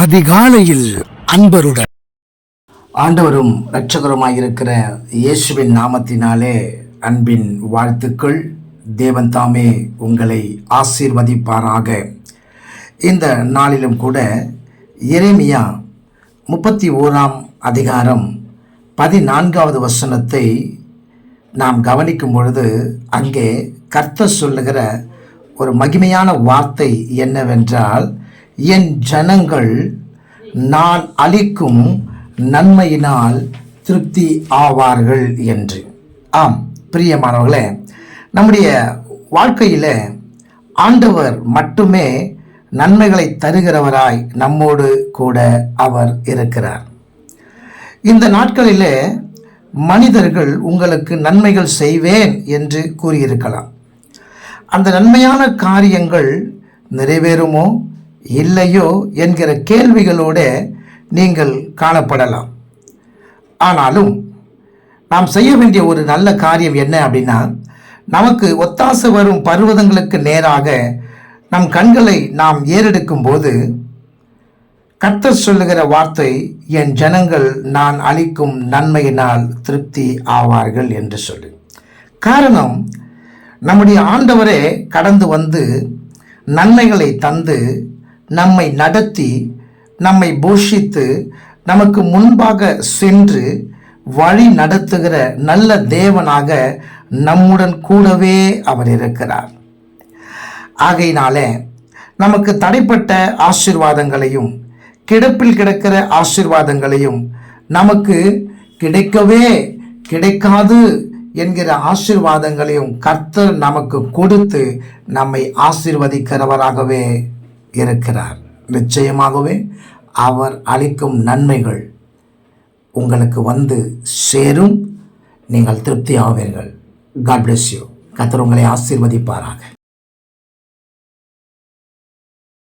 அதிகாலையில் அன்பருடன் ஆண்டவரும் இரட்சகருமாயிருக்கிற இயேசுவின் நாமத்தினாலே அன்பின் வாழ்த்துக்கள். தேவன் தாமே உங்களை ஆசீர்வதிப்பாராக. இந்த நாளிலும் கூட எரேமியா 31 அதிகாரம் 14வது வசனத்தை நாம் கவனிக்கும் பொழுது அங்கே கர்த்தர் சொல்லுகிற ஒரு மகிமையான வார்த்தை என்னவென்றால், என் ஜனங்கள் நான் அளிக்கும் நன்மையினால் திருப்தி ஆவார்கள் என்று. ஆம் பிரியமானவர்களே, நம்முடைய வாழ்க்கையில் ஆண்டவர் மட்டுமே நன்மைகளை தருகிறவராய் நம்மோடு கூட அவர் இருக்கிறார். இந்த நாட்களிலே மனிதர்கள் உங்களுக்கு நன்மைகள் செய்வேன் என்று கூறியிருக்கலாம். அந்த நன்மையான காரியங்கள் நிறைவேறுமோ இல்லையோ என்கிற கேள்விகளோடு நீங்கள் காணப்படலாம். ஆனாலும் நாம் செய்ய வேண்டிய ஒரு நல்ல காரியம் என்ன அப்படின்னா, நமக்கு ஒத்தாசை வரும் பர்வதங்களுக்கு நேராக நம் கண்களை நாம் ஏறெடுக்கும் போது கர்த்தர் சொல்லுகிற வார்த்தை, என் ஜனங்கள் நான் அளிக்கும் நன்மையினால் திருப்தி ஆவார்கள் என்று சொல்லு. காரணம், நம்முடைய ஆண்டவரே கடந்து வந்து நன்மைகளை தந்து நம்மை நடத்தி நம்மை போஷித்து நமக்கு முன்பாக சென்று வழி நடத்துகிற நல்ல தேவனாக நம்முடன் கூடவே அவர் இருக்கிறார். ஆகையினாலே நமக்கு தடைப்பட்ட ஆசீர்வாதங்களையும் கிடப்பில் கிடக்கிற ஆசீர்வாதங்களையும் நமக்கு கிடைக்கவே கிடைக்காது என்கிற ஆசீர்வாதங்களையும் கர்த்தர் நமக்கு கொடுத்து நம்மை ஆசீர்வதிக்கிறவராகவே இருக்கிறார். நிச்சயமாகவே அவர் அளிக்கும் நன்மைகள் உங்களுக்கு வந்து சேரும். நீங்கள் திருப்தி ஆவீர்கள். God bless you. கர்த்தர் உங்களை ஆசீர்வதிப்பாராக.